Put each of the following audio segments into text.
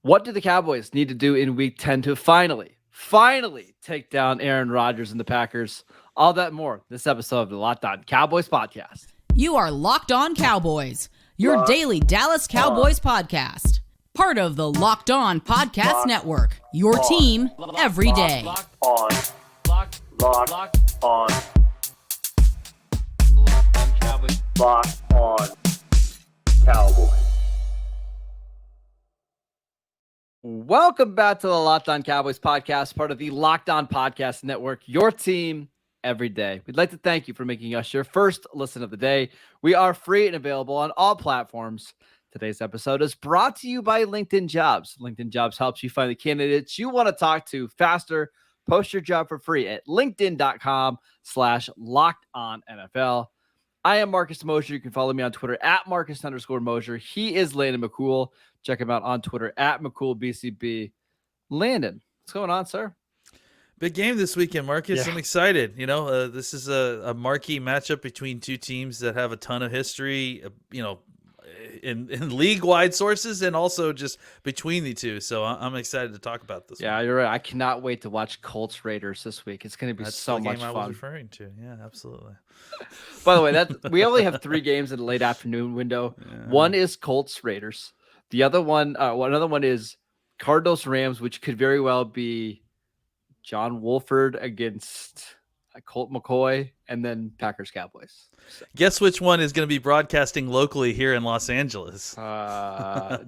What do the Cowboys need to do in Week 10 to finally take down Aaron Rodgers and the Packers? All that and more this episode of the Locked On Cowboys podcast. You are Locked On Cowboys, your daily Dallas Cowboys podcast. Part of the Locked On Podcast Network, your team every day. Locked On Cowboys. Locked On Cowboys. Welcome back to the Locked On Cowboys podcast, part of the Locked On Podcast Network, your team every day. We'd like to thank you for making us your first listen of the day. We are free and available on all platforms. Today's episode is brought to you by LinkedIn Jobs. LinkedIn Jobs helps you find the candidates you want to talk to faster. Post your job for free at linkedin.com/LockedOnNFL. I am Marcus Mosher. You can follow me on Twitter at Marcus_Mosher. He is Landon McCool. Check him out on Twitter at McCoolBCB. Landon, what's going on, sir? Big game this weekend, Marcus. Yeah. I'm excited. This is a marquee matchup between two teams that have a ton of history, in league-wide sources and also just between the two. So I'm excited to talk about this. Yeah, you're right. I cannot wait to watch Colts Raiders this week. It's going to be so much fun. I was referring to. Yeah, absolutely. By the way, we only have 3 games in the late afternoon window. Yeah. One is Colts Raiders. The other one, another one is Cardinals Rams, which could very well be John Wolford against Colt McCoy, and then Packers Cowboys. So. Guess which one is going to be broadcasting locally here in Los Angeles? Not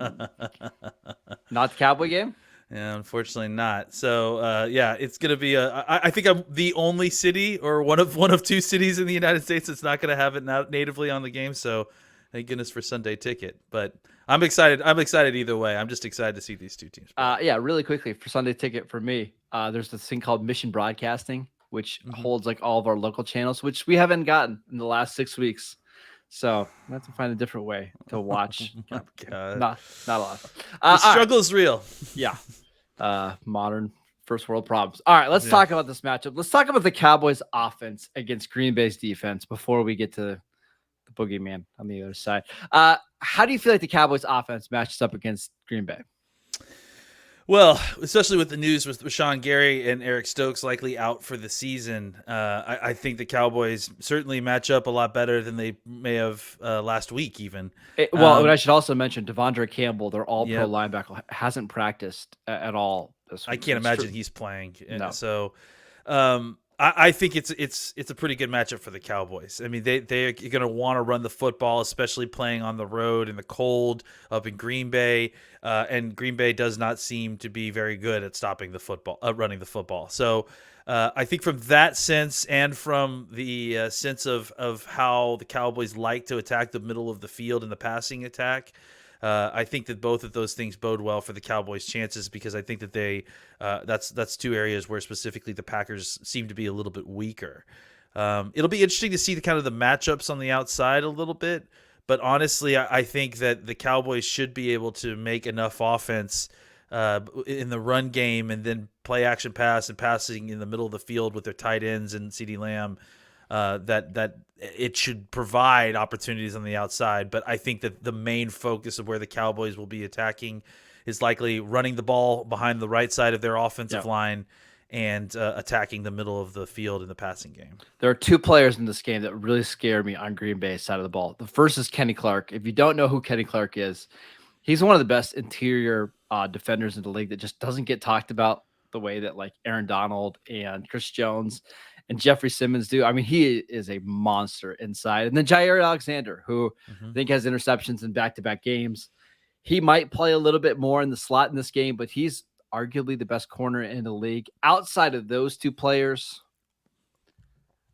the Cowboy game? Yeah, unfortunately not. So, it's going to be I think I'm the only city or one of 2 cities in the United States that's not going to have it natively on the game. So, thank goodness for Sunday Ticket. But I'm excited. I'm excited either way. I'm just excited to see these two teams. Really quickly for Sunday Ticket for me, there's this thing called Mission Broadcasting, which holds like all of our local channels, which we haven't gotten in the last 6 weeks. So I have to find a different way to watch. God. Not a lot. The struggle is real. Yeah. Modern first world problems. All right, let's talk about this matchup. Let's talk about the Cowboys offense against Green Bay's defense before we get to the boogeyman on the other side. How do you feel like the Cowboys offense matches up against Green Bay? Well, especially with the news with Rashawn Gary and Eric Stokes likely out for the season, I think the Cowboys certainly match up a lot better than they may have last week even. And I should also mention Devondre Campbell, their all-pro linebacker, hasn't practiced at all this week. I can't imagine he's playing. No. So I think it's a pretty good matchup for the Cowboys. I mean, they're going to want to run the football, especially playing on the road in the cold up in Green Bay. And Green Bay does not seem to be very good at stopping the football, running the football. So I think from that sense and from the sense of how the Cowboys like to attack the middle of the field in the passing attack, I think that both of those things bode well for the Cowboys' chances because I think that that's 2 areas where specifically the Packers seem to be a little bit weaker. It'll be interesting to see the kind of the matchups on the outside a little bit, but honestly, I think that the Cowboys should be able to make enough offense in the run game and then play action pass and passing in the middle of the field with their tight ends and CeeDee Lamb. That it should provide opportunities on the outside, but I think that the main focus of where the Cowboys will be attacking is likely running the ball behind the right side of their offensive line and attacking the middle of the field in the passing game. There are 2 players in this game that really scare me on Green Bay's side of the ball. The first is Kenny Clark. If you don't know who Kenny Clark is, he's one of the best interior defenders in the league that just doesn't get talked about the way that like Aaron Donald and Chris Jones and Jeffrey Simmons do. I mean, he is a monster inside. And then Jair Alexander, who I think has interceptions in back-to-back games. He might play a little bit more in the slot in this game, but he's arguably the best corner in the league. Outside of those 2 players,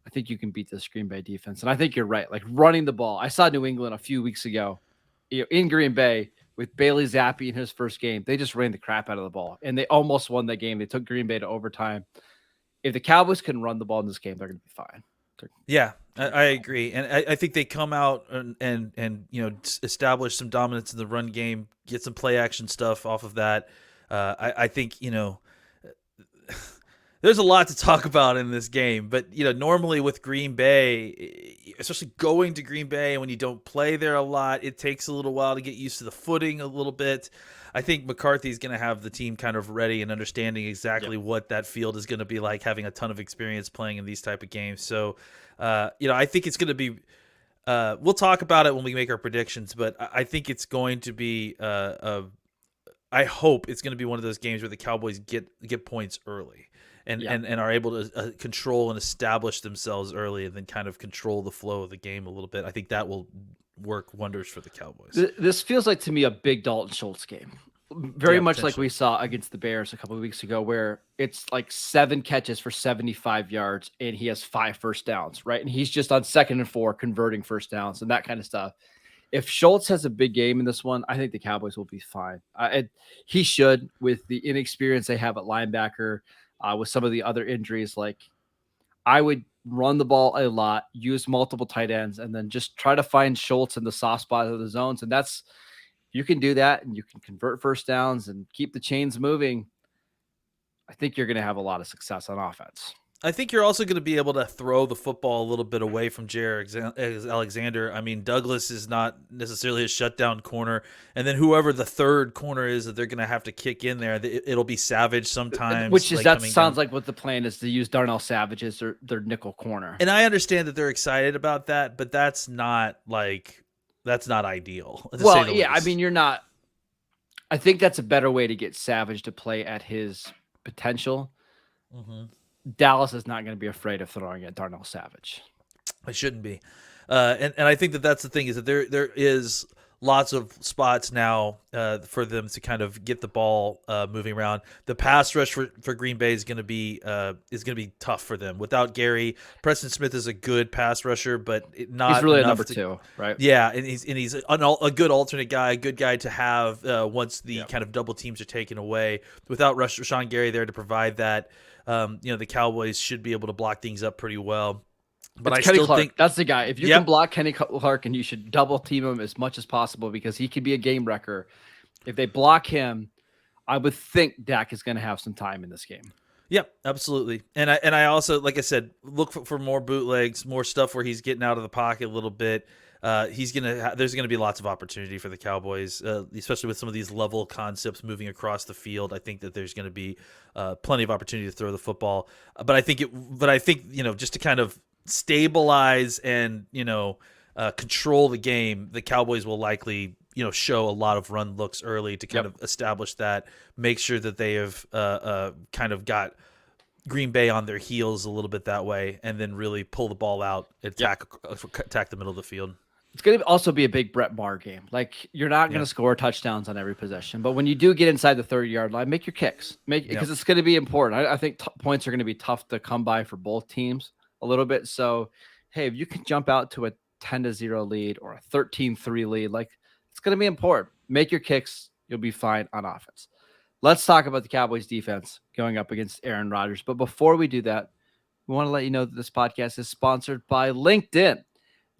I think you can beat this Green Bay defense. And I think you're right. Like running the ball. I saw New England a few weeks ago in Green Bay with Bailey Zappi in his first game. They just ran the crap out of the ball, and they almost won that game. They took Green Bay to overtime. If the Cowboys can run the ball in this game, they're going to be fine. Yeah, I agree. And I think they come out and establish some dominance in the run game, get some play action stuff off of that. I think, there's a lot to talk about in this game, but normally with Green Bay, especially going to Green Bay, when you don't play there a lot, it takes a little while to get used to the footing a little bit. I think McCarthy's going to have the team kind of ready and understanding exactly what that field is going to be like, having a ton of experience playing in these type of games. So, I think it's going to be. We'll talk about it when we make our predictions, but I think it's going to be. I hope it's going to be one of those games where the Cowboys get points early. And are able to control and establish themselves early, and then kind of control the flow of the game a little bit. I think that will work wonders for the Cowboys. This feels like to me a big Dalton Schultz game, very much like we saw against the Bears a couple of weeks ago, where it's like 7 catches for 75 yards and he has 5 first downs, right? And he's just on 2nd and 4 converting first downs and that kind of stuff. If Schultz has a big game in this one, I think the Cowboys will be fine. He should, with the inexperience they have at linebacker. With some of the other injuries, like I would run the ball a lot, use multiple tight ends, and then just try to find Schultz in the soft spot of the zones. And you can do that, and you can convert first downs and keep the chains moving. I think you're going to have a lot of success on offense. I think you're also going to be able to throw the football a little bit away from Jaire Alexander. I mean, Douglas is not necessarily a shutdown corner. And then whoever the third corner is that they're going to have to kick in there, it'll be Savage sometimes. Which is, that sounds like what the plan is, to use Darnell Savage as their nickel corner. And I understand that they're excited about that, but that's not ideal. Well, yeah, I mean, I think that's a better way to get Savage to play at his potential. Mm-hmm. Dallas is not going to be afraid of throwing at Darnell Savage. I shouldn't be. And I think that's the thing, is that there is lots of spots now for them to kind of get the ball moving around. The pass rush for Green Bay is going to be tough for them. Without Gary, Preston Smith is a good pass rusher, but not he's really enough a number 2, right? Yeah, and he's a good alternate guy, a good guy to have once the kind of double teams are taken away. Without Rashawn Gary there to provide that, the Cowboys should be able to block things up pretty well. But I still think that's the guy. If you can block Kenny Clark, and you should double team him as much as possible, because he could be a game wrecker. If they block him, I would think Dak is going to have some time in this game. Yep, absolutely. And I also, like I said, look for more bootlegs, more stuff where he's getting out of the pocket a little bit. There's going to be lots of opportunity for the Cowboys, especially with some of these level concepts moving across the field. I think that there's going to be plenty of opportunity to throw the football. But I think just to kind of stabilize and control the game, the Cowboys will likely show a lot of run looks early to kind of establish that, make sure that they have kind of got Green Bay on their heels a little bit that way, and then really pull the ball out, attack the middle of the field. It's going to also be a big Brett Maher game. Like, you're not going to score touchdowns on every possession, but when you do get inside the 30-yard line, make your kicks, because it's going to be important. I think points are going to be tough to come by for both teams a little bit. So, hey, if you can jump out to a 10-0 lead or a 13-3 lead, like, it's going to be important. Make your kicks. You'll be fine on offense. Let's talk about the Cowboys defense going up against Aaron Rodgers. But before we do that, we want to let you know that this podcast is sponsored by LinkedIn.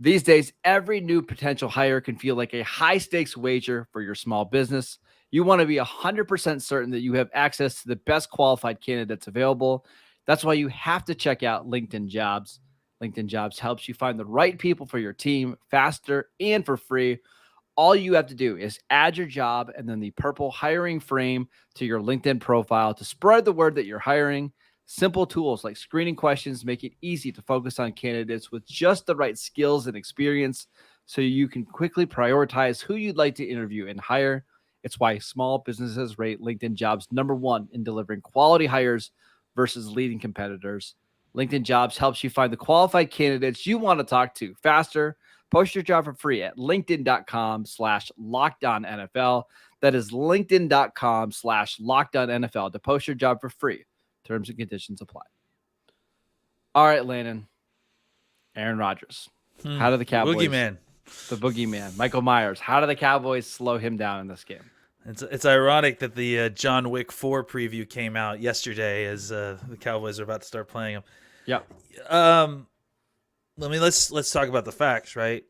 These days, every new potential hire can feel like a high-stakes wager for your small business. You want to be 100% certain that you have access to the best qualified candidates available. That's why you have to check out LinkedIn Jobs. LinkedIn Jobs helps you find the right people for your team faster and for free. All you have to do is add your job and then the purple hiring frame to your LinkedIn profile to spread the word that you're hiring. Simple tools like screening questions make it easy to focus on candidates with just the right skills and experience, so you can quickly prioritize who you'd like to interview and hire. It's why small businesses rate LinkedIn Jobs #1 in delivering quality hires versus leading competitors. LinkedIn Jobs helps you find the qualified candidates you want to talk to faster. Post your job for free at linkedin.com/LockedOnNFL. That is linkedin.com/LockedOnNFL to post your job for free. Terms and conditions apply. All right, Landon. Aaron Rodgers. How do the Cowboys? Boogeyman. The boogeyman. Michael Myers. How do the Cowboys slow him down in this game? It's ironic that the John Wick 4 preview came out yesterday as the Cowboys are about to start playing him. Yeah. Let's talk about the facts, right?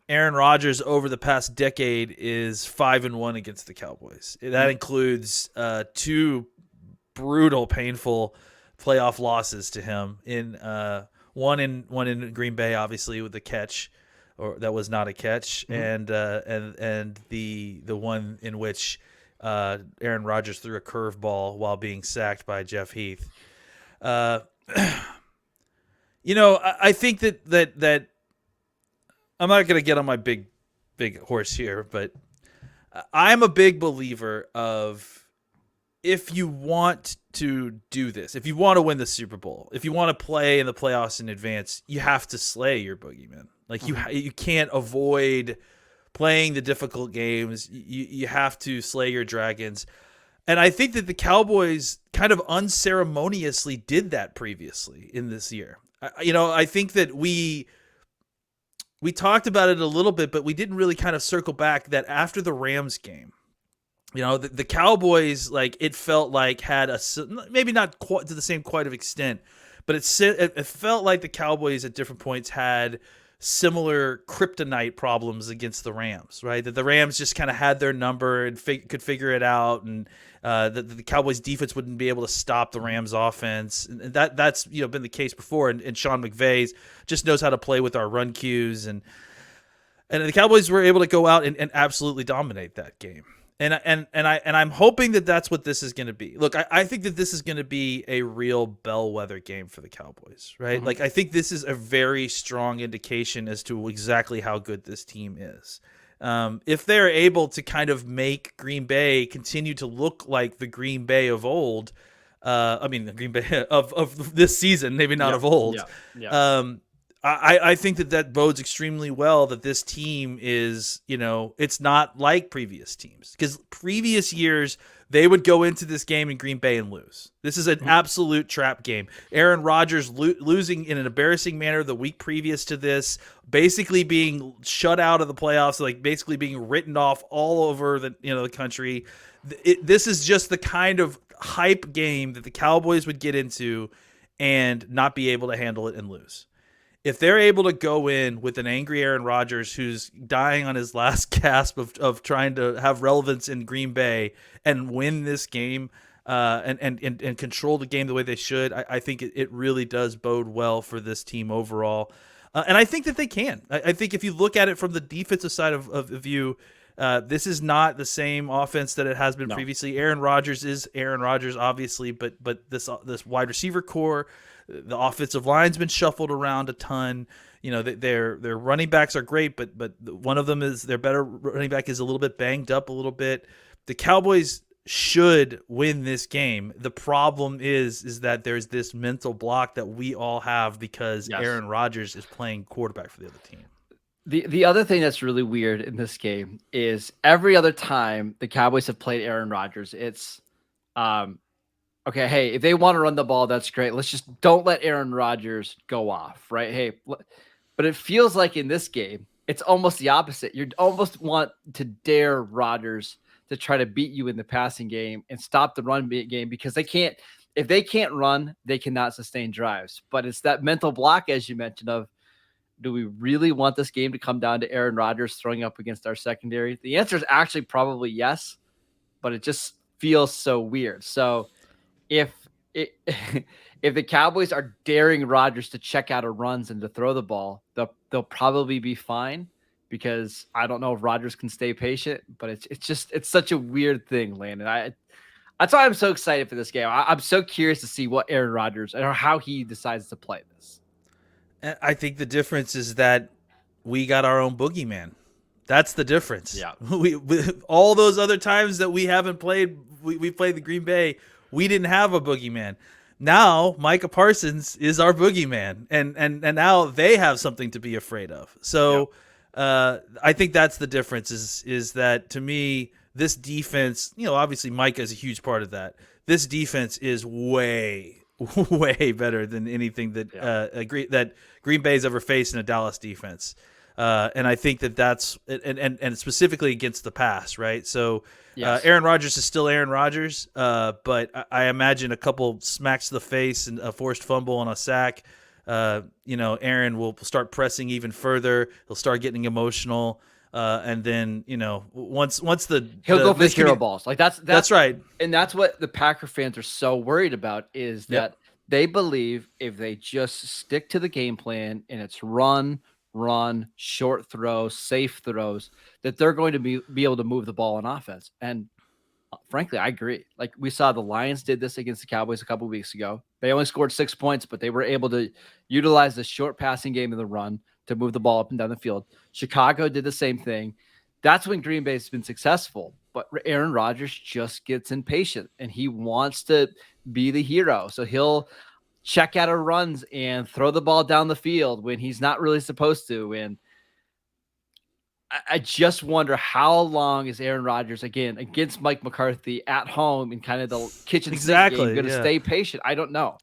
Aaron Rodgers over the past decade is 5-1 against the Cowboys. That includes 2 brutal, painful playoff losses to him in one in Green Bay, obviously with the catch, or that was not a catch, and the one in which Aaron Rodgers threw a curveball while being sacked by Jeff Heath. I think that I'm not going to get on my big horse here, but I'm a big believer of, if you want to do this, if you want to win the Super Bowl, if you want to play in the playoffs in advance, you have to slay your boogeyman. Like you can't avoid playing the difficult games. You have to slay your dragons. And I think that the Cowboys kind of unceremoniously did that previously in this year. I think that we talked about it a little bit, but we didn't really kind of circle back that after the Rams game, the Cowboys, like, it felt like had maybe not quite to the same quite of extent, but it felt like the Cowboys at different points had similar kryptonite problems against the Rams, right? That the Rams just kind of had their number and could figure it out, and the Cowboys defense wouldn't be able to stop the Rams offense. And that's been the case before. And Sean McVay just knows how to play with our run cues, and the Cowboys were able to go out and absolutely dominate that game. And I'm hoping that that's what this is going to be. Look, I think that this is going to be a real bellwether game for the Cowboys, right? Mm-hmm. Like, I think this is a very strong indication as to exactly how good this team is. If they're able to kind of make Green Bay continue to look like the Green Bay of old, the Green Bay of this season, maybe not of old. Yeah. I think that bodes extremely well, that this team is, it's not like previous teams, because previous years they would go into this game in Green Bay and lose. This is an absolute trap game. Aaron Rodgers losing in an embarrassing manner the week previous to this, basically being shut out of the playoffs, like basically being written off all over the country. This is just the kind of hype game that the Cowboys would get into and not be able to handle it and lose. If they're able to go in with an angry Aaron Rodgers who's dying on his last gasp of trying to have relevance in Green Bay and win this game and control the game the way they should, I think it really does bode well for this team overall. And I think that they can. I think if you look at it from the defensive side of view, this is not the same offense that it has been previously. Aaron Rodgers is Aaron Rodgers, obviously, but this wide receiver core, the offensive line's been shuffled around a ton. Their running backs are great, but one of them is their better running back is a little bit banged up a little bit. The Cowboys should win this game. The problem is that there's this mental block that we all have because Aaron Rodgers is playing quarterback for the other team. The other thing that's really weird in this game is every other time the Cowboys have played Aaron Rodgers, it's okay, hey, if they want to run the ball, that's great. Let's just don't let Aaron Rodgers go off, right? Hey, but it feels like in this game, it's almost the opposite. You almost want to dare Rodgers to try to beat you in the passing game and stop the run game, because they can't. If they can't run, they cannot sustain drives. But it's that mental block, as you mentioned, of, do we really want this game to come down to Aaron Rodgers throwing up against our secondary? The answer is actually probably yes, but it just feels so weird. So if the Cowboys are daring Rodgers to check out of runs and to throw the ball, they'll probably be fine, because I don't know if Rodgers can stay patient, but it's such a weird thing, Landon. That's why I'm so excited for this game. I'm so curious to see what Aaron Rodgers, or how he decides to play this. I think the difference is that we got our own boogeyman. That's the difference. Yeah. We all those other times that we haven't played, we played the Green Bay, we didn't have a boogeyman. Now Micah Parsons is our boogeyman, and now they have something to be afraid of. So I think that's the difference. Is that, to me, this defense, obviously Micah is a huge part of that. This defense is way better than anything that Green Bay's ever faced in a Dallas defense. And I think that's and specifically against the pass, right? So Aaron Rodgers is still Aaron Rodgers, but I imagine a couple smacks to the face and a forced fumble and a sack. Aaron will start pressing even further. He'll start getting emotional. And then, once he'll go for the hero balls. Like that's right. And that's what the Packer fans are so worried about, is that They believe if they just stick to the game plan and it's run, short throws, safe throws, that they're going to be able to move the ball on offense. And frankly, I agree. Like we saw the Lions did this against the Cowboys a couple of weeks ago. They only scored 6 points, but they were able to utilize the short passing game in the run to move the ball up and down the field. Chicago did the same thing. That's when Green Bay has been successful. But Aaron Rodgers just gets impatient and he wants to be the hero. So he'll check out of runs and throw the ball down the field when he's not really supposed to. And I just wonder how long is Aaron Rodgers, again, against Mike McCarthy at home in kind of the kitchen sink game, going to stay patient? I don't know.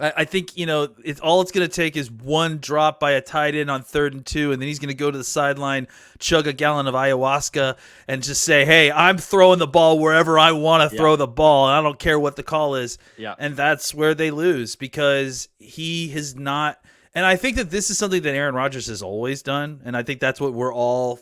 I think, it's going to take is one drop by a tight end on 3rd and 2, and then he's going to go to the sideline, chug a gallon of ayahuasca, and just say, hey, I'm throwing the ball wherever I want to throw the ball, and I don't care what the call is. Yeah. And that's where they lose because he has not – and I think that this is something that Aaron Rodgers has always done, and I think that's what we're all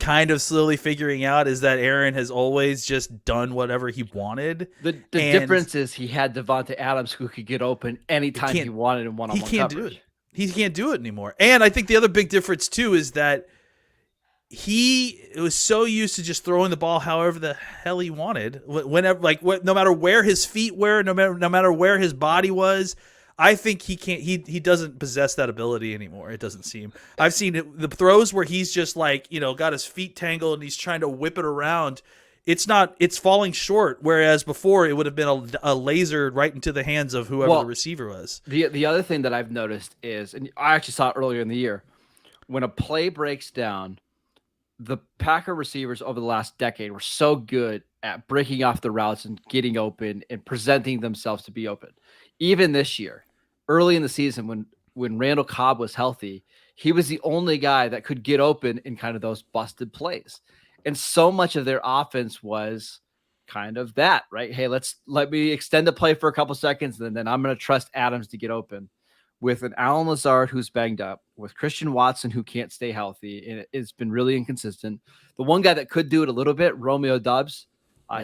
kind of slowly figuring out is that Aaron has always just done whatever he wanted. The difference is he had Devontae Adams who could get open anytime he wanted in one-on-one coverage. Do it. He can't do it anymore. And I think the other big difference too is that he was so used to just throwing the ball however the hell he wanted, whenever, no matter where his feet were, no matter where his body was. I think he doesn't possess that ability anymore. It doesn't seem. I've seen the throws where he's just got his feet tangled and he's trying to whip it around. It's falling short. Whereas before it would have been a laser right into the hands of whoever the receiver was. The other thing that I've noticed is, and I actually saw it earlier in the year, when a play breaks down, the Packer receivers over the last decade were so good at breaking off the routes and getting open and presenting themselves to be open. Even this year, early in the season, when Randall Cobb was healthy, he was the only guy that could get open in kind of those busted plays. And so much of their offense was kind of that, right? Hey, let me extend the play for a couple seconds, and then I'm going to trust Adams to get open. With an Allen Lazard who's banged up, with Christian Watson who can't stay healthy, and it's been really inconsistent. The one guy that could do it a little bit, Romeo Doubs,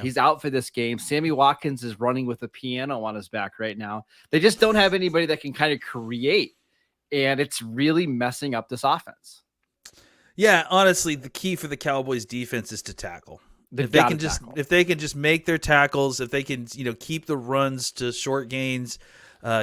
he's out for this game. Sammy Watkins is running with a piano on his back right now. They just don't have anybody that can kind of create, and it's really messing up this offense. Yeah, honestly, the key for the Cowboys defense is to tackle. If they can just make their tackles, if they can, keep the runs to short gains,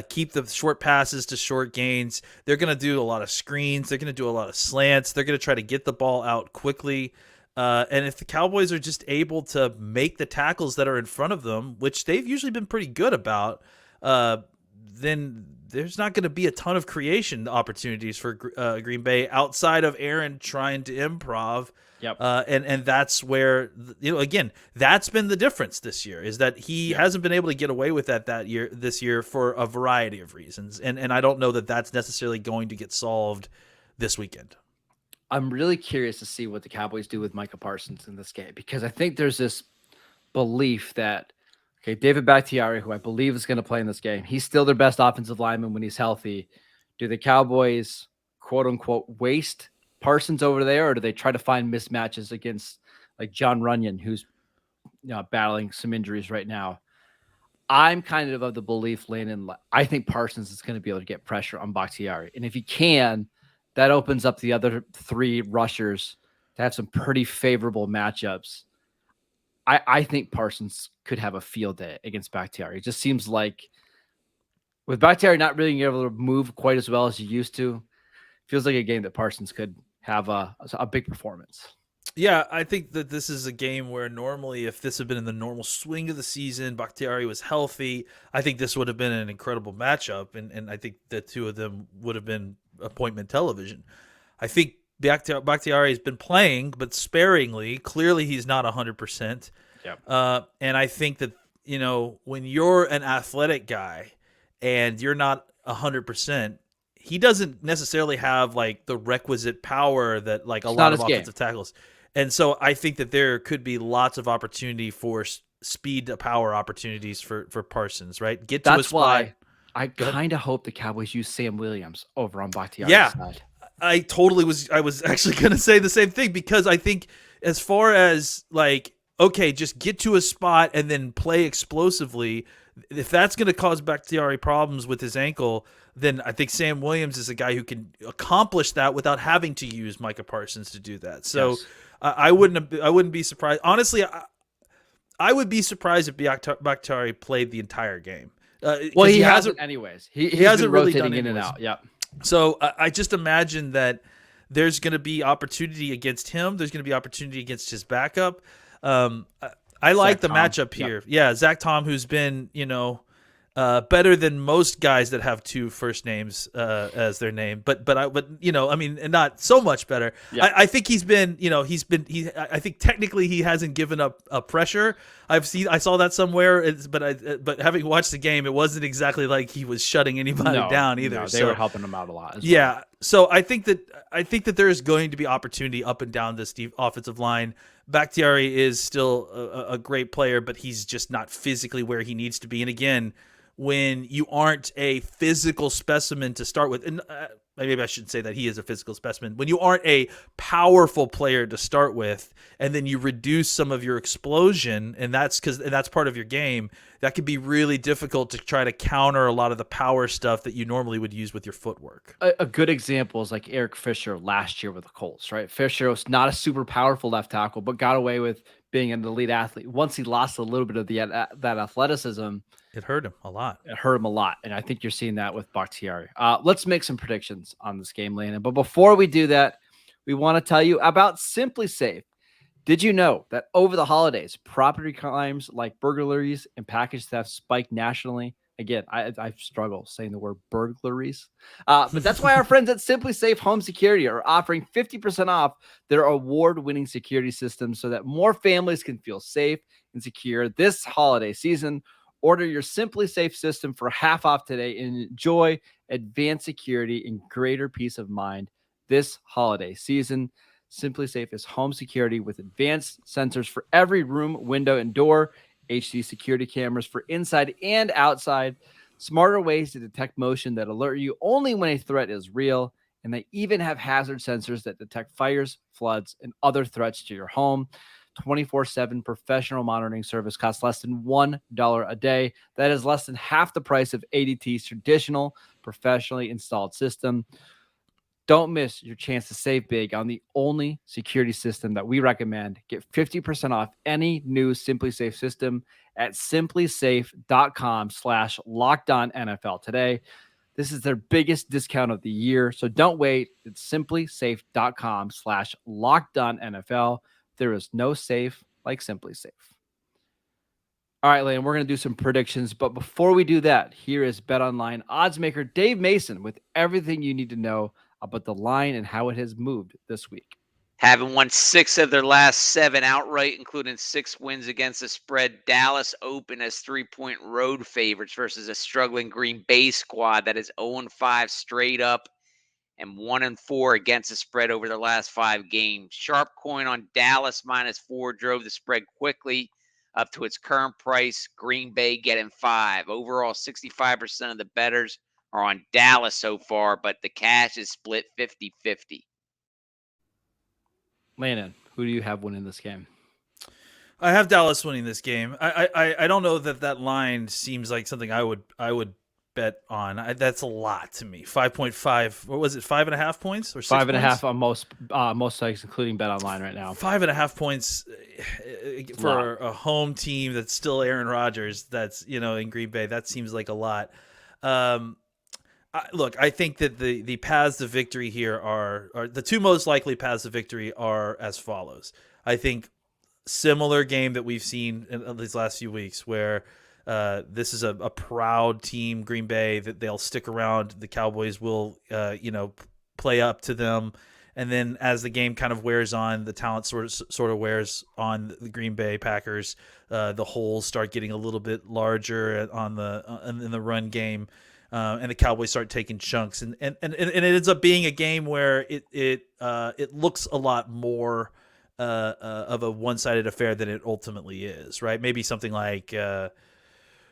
keep the short passes to short gains, they're going to do a lot of screens. They're going to do a lot of slants. They're going to try to get the ball out quickly. And if the Cowboys are just able to make the tackles that are in front of them, which they've usually been pretty good about, then there's not going to be a ton of creation opportunities for Green Bay outside of Aaron trying to improv. Yep. And that's where, again, that's been the difference this year is that he hasn't been able to get away with that this year for a variety of reasons. And I don't know that that's necessarily going to get solved this weekend. I'm really curious to see what the Cowboys do with Micah Parsons in this game, because I think there's this belief that, David Bakhtiari, who I believe is going to play in this game, he's still their best offensive lineman when he's healthy. Do the Cowboys, quote unquote, waste Parsons over there, or do they try to find mismatches against like John Runyon, who's battling some injuries right now? I'm kind of the belief, Landon, I think Parsons is going to be able to get pressure on Bakhtiari. And if he can, that opens up the other three rushers to have some pretty favorable matchups. I think Parsons could have a field day against Bakhtiari. It just seems like with Bakhtiari not really being able to move quite as well as he used to, feels like a game that Parsons could have a big performance. Yeah, I think that this is a game where normally if this had been in the normal swing of the season, Bakhtiari was healthy, I think this would have been an incredible matchup, and I think the two of them would have been appointment television. I think Bakhtiari has been playing, but sparingly. Clearly, he's not 100%. Yep. And I think that, when you're an athletic guy and you're not 100%, he doesn't necessarily have like the requisite power that like a lot of offensive tackles. And so I think that there could be lots of opportunity for speed to power opportunities for Parsons, right? That's why I kind of hope the Cowboys use Sam Williams over on Bakhtiari's side. I was actually going to say the same thing, because I think as far as like, okay, just get to a spot and then play explosively, If that's going to cause Bakhtiari problems with his ankle, then I think Sam Williams is a guy who can accomplish that without having to use Micah Parsons to do that. So Yes. I wouldn't be surprised. Honestly, I would be surprised if Bakhtiari played the entire game. Well, he hasn't anyways. He hasn't really rotating done in and anyways. out. Yep. So I just imagine that there's going to be opportunity against him. There's going to be opportunity against his backup. I like the matchup here. Yeah, Zach Tom, who's been, better than most guys that have two first names as their name, but I mean, and not so much better. Yeah. I think he's been, I think technically he hasn't given up pressure. I saw that somewhere, but having watched the game, it wasn't exactly like he was shutting anybody down either. No, they were helping him out a lot. Yeah. So I think that there is going to be opportunity up and down this offensive line. Bakhtiari is still a great player, but he's just not physically where he needs to be. And again, when you aren't a physical specimen to start with, and maybe I shouldn't say that he is a physical specimen, when you aren't a powerful player to start with, and then you reduce some of your explosion, and that's part of your game, that can be really difficult to try to counter a lot of the power stuff that you normally would use with your footwork. A good example is like Eric Fisher last year with the Colts, right? Fisher was not a super powerful left tackle, but got away with being an elite athlete. Once he lost a little bit of that athleticism, it hurt him a lot. And I think you're seeing that with Bakhtiari. Let's make some predictions on this game, Landon. But before we do that, we want to tell you about Simply Safe. Did you know that over the holidays, property crimes like burglaries and package theft spiked nationally? Again, I struggle saying the word burglaries. But that's why our friends at Simply Safe Home Security are offering 50% off their award-winning security system so that more families can feel safe and secure this holiday season. Order your Simply Safe system for half off today and enjoy advanced security and greater peace of mind this holiday season. Simply Safe is home security with advanced sensors for every room, window, and door, HD security cameras for inside and outside, smarter ways to detect motion that alert you only when a threat is real, and they even have hazard sensors that detect fires, floods, and other threats to your home. 24/7 professional monitoring service costs less than $1 a day. That is less than half the price of ADT's traditional professionally installed system. Don't miss your chance to save big on the only security system that we recommend. Get 50% off any new Simply Safe system at simplysafe.com/LockedOnNFL today. This is their biggest discount of the year, so don't wait. It's simplysafe.com/LockedOnNFL. There is no safe like Simply Safe. All right, Lane, we're going to do some predictions. But before we do that, here is BetOnline oddsmaker Dave Mason with everything you need to know about the line and how it has moved this week. Having won 6 of their last 7 outright, including 6 wins against the spread, Dallas opened as 3-point road favorites versus a struggling Green Bay squad that is 0-5 straight up and 1-4 against the spread over their last 5 games. Sharp coin on Dallas -4 drove the spread quickly up to its current price. Green Bay getting 5. Overall, 65% of the bettors are on Dallas so far, but the cash is split 50-50. Landon, who do you have winning this game? I have Dallas winning this game. I don't know that line seems like something I would bet on. That's a lot to me. 5.5. What was it? 5.5 points or 6 5.5 on most sites, including BetOnline right now. 5.5 points for a home team that's still Aaron Rodgers. That's in Green Bay. That seems like a lot. Look, I think that the paths to victory here are the two most likely paths to victory are as follows. I think similar game that we've seen in these last few weeks where this is a proud team, Green Bay, that they'll stick around. The Cowboys will, play up to them. And then as the game kind of wears on, the talent sort of wears on the Green Bay Packers. The holes start getting a little bit larger in the run game. And the Cowboys start taking chunks, and it ends up being a game where it looks a lot more of a one-sided affair than it ultimately is, right? Maybe something like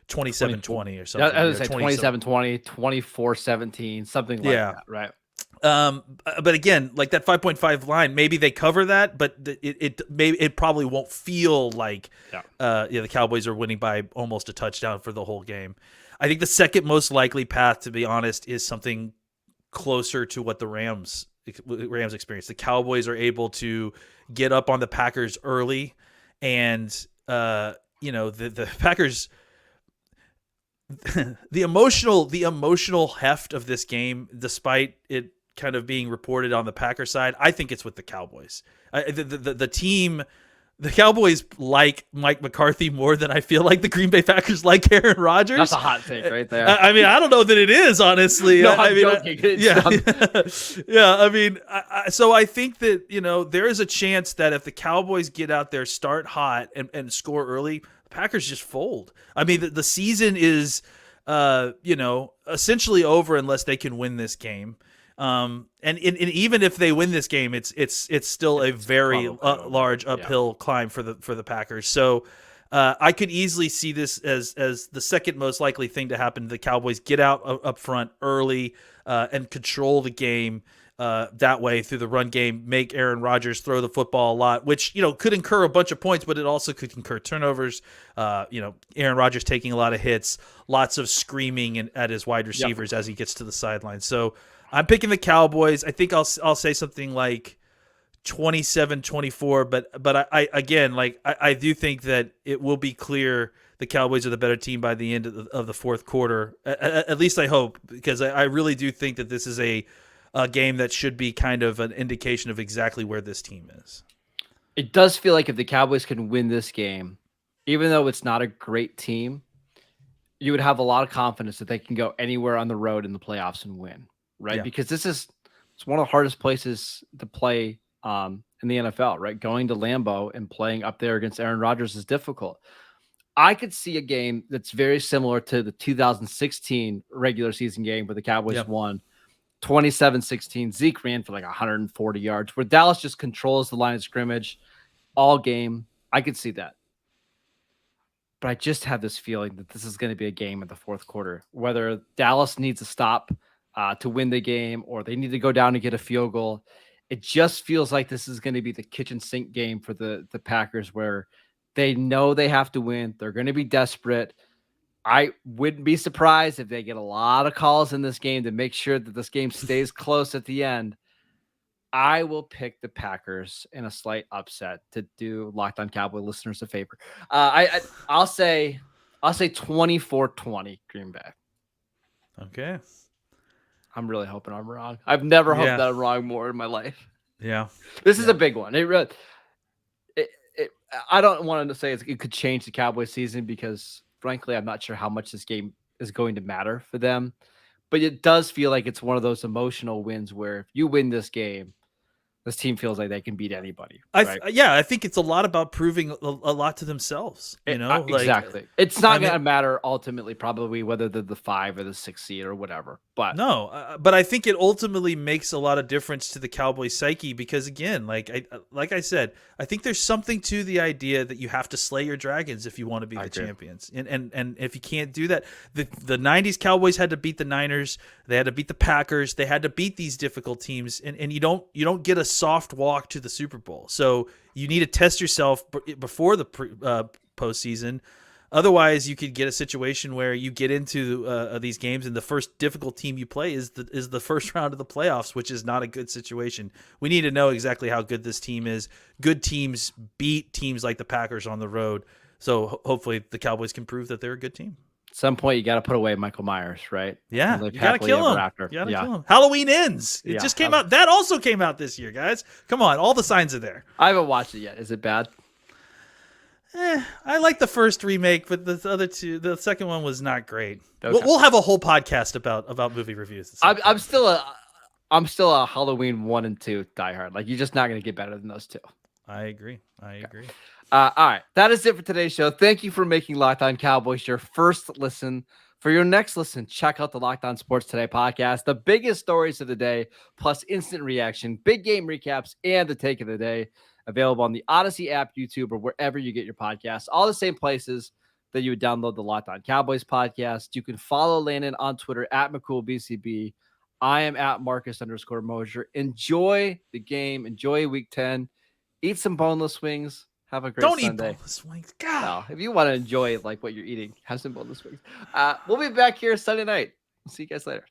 27-20 or something. I would say 27-20, 24-17, something like that, right? But again, like that 5.5 line, maybe they cover that, but it probably won't feel like the Cowboys are winning by almost a touchdown for the whole game. I think the second most likely path, to be honest, is something closer to what the Rams experience. The Cowboys are able to get up on the Packers early, and the Packers. the emotional heft of this game, despite it kind of being reported on the Packer side, I think it's with the Cowboys. The team. The Cowboys like Mike McCarthy more than I feel like the Green Bay Packers like Aaron Rodgers. That's a hot take right there. I mean, I don't know that it is, honestly. No, I'm joking. Yeah. I mean, so I think that, there is a chance that if the Cowboys get out there, start hot, and score early, the Packers just fold. I mean, the season is, essentially over unless they can win this game. And even if they win this game, it's still a very large uphill climb for the Packers. So I could easily see this as the second most likely thing to happen. The Cowboys get out up front early and control the game that way through the run game, make Aaron Rodgers throw the football a lot, which could incur a bunch of points, but it also could incur turnovers. Aaron Rodgers taking a lot of hits, lots of screaming at his wide receivers as he gets to the sideline. So I'm picking the Cowboys. I think I'll say something like 27-24, but I do think that it will be clear the Cowboys are the better team by the end of the fourth quarter. At least I hope, because I really do think that this is a game that should be kind of an indication of exactly where this team is. It does feel like if the Cowboys can win this game, even though it's not a great team, you would have a lot of confidence that they can go anywhere on the road in the playoffs and win. Right. Yeah. Because it's one of the hardest places to play in the NFL, right? Going to Lambeau and playing up there against Aaron Rodgers is difficult. I could see a game that's very similar to the 2016 regular season game where the Cowboys won 27-16. Zeke ran for like 140 yards, where Dallas just controls the line of scrimmage all game. I could see that. But I just have this feeling that this is going to be a game in the fourth quarter, whether Dallas needs to stop to win the game, or they need to go down and get a field goal. It just feels like this is going to be the kitchen sink game for the Packers, where they know they have to win. They're going to be desperate. I wouldn't be surprised if they get a lot of calls in this game to make sure that this game stays close at the end. I will pick the Packers in a slight upset to do Locked On Cowboy listeners a favor. I'll say 24-20 Green Bay. Okay. I'm really hoping I'm wrong. I've never hoped that I'm wrong more in my life. Yeah. This is a big one. I don't want to say it could change the Cowboys season, because frankly, I'm not sure how much this game is going to matter for them, but it does feel like it's one of those emotional wins where if you win this game, this team feels like they can beat anybody. Right? I think it's a lot about proving a lot to themselves. Exactly. It's not going to matter ultimately, probably whether they're the 5 or the 6 seed or whatever. But no, but I think it ultimately makes a lot of difference to the Cowboys psyche, because again, like I said, I think there's something to the idea that you have to slay your dragons if you want to be the champions. And if you can't do that, the 90s Cowboys had to beat the Niners, they had to beat the Packers, they had to beat these difficult teams, and you don't get a soft walk to the Super Bowl. So you need to test yourself before the postseason. Otherwise, you could get a situation where you get into these games and the first difficult team you play is the first round of the playoffs, which is not a good situation. We need to know exactly how good this team is. Good teams beat teams like the Packers on the road. So hopefully the Cowboys can prove that they're a good team. At some point, you got to put away Michael Myers, right? Yeah, you got to kill him. Kill him. Halloween Ends. It just came out. That also came out this year, guys. Come on, all the signs are there. I haven't watched it yet. Is it bad? I like the first remake, but the second one was not great. Okay. We'll have a whole podcast about movie reviews. I'm still a Halloween 1 and 2 diehard. Like, you're just not going to get better than those two. I agree. All right. That is it for today's show. Thank you for making Locked On Cowboys your first listen. For your next listen, check out the Locked On Sports Today podcast, the biggest stories of the day, plus instant reaction, big game recaps, and the take of the day. Available on the Odyssey app, YouTube, or wherever you get your podcasts. All the same places that you would download the Locked On Cowboys podcast. You can follow Landon on Twitter at McCool BCB. I am at Marcus_Mosher. Enjoy the game. Enjoy week 10. Eat some boneless wings. Have a great Don't Sunday. eat boneless wings. God. Well, if you want to enjoy like what you're eating, have some boneless wings. We'll be back here Sunday night. We'll see you guys later.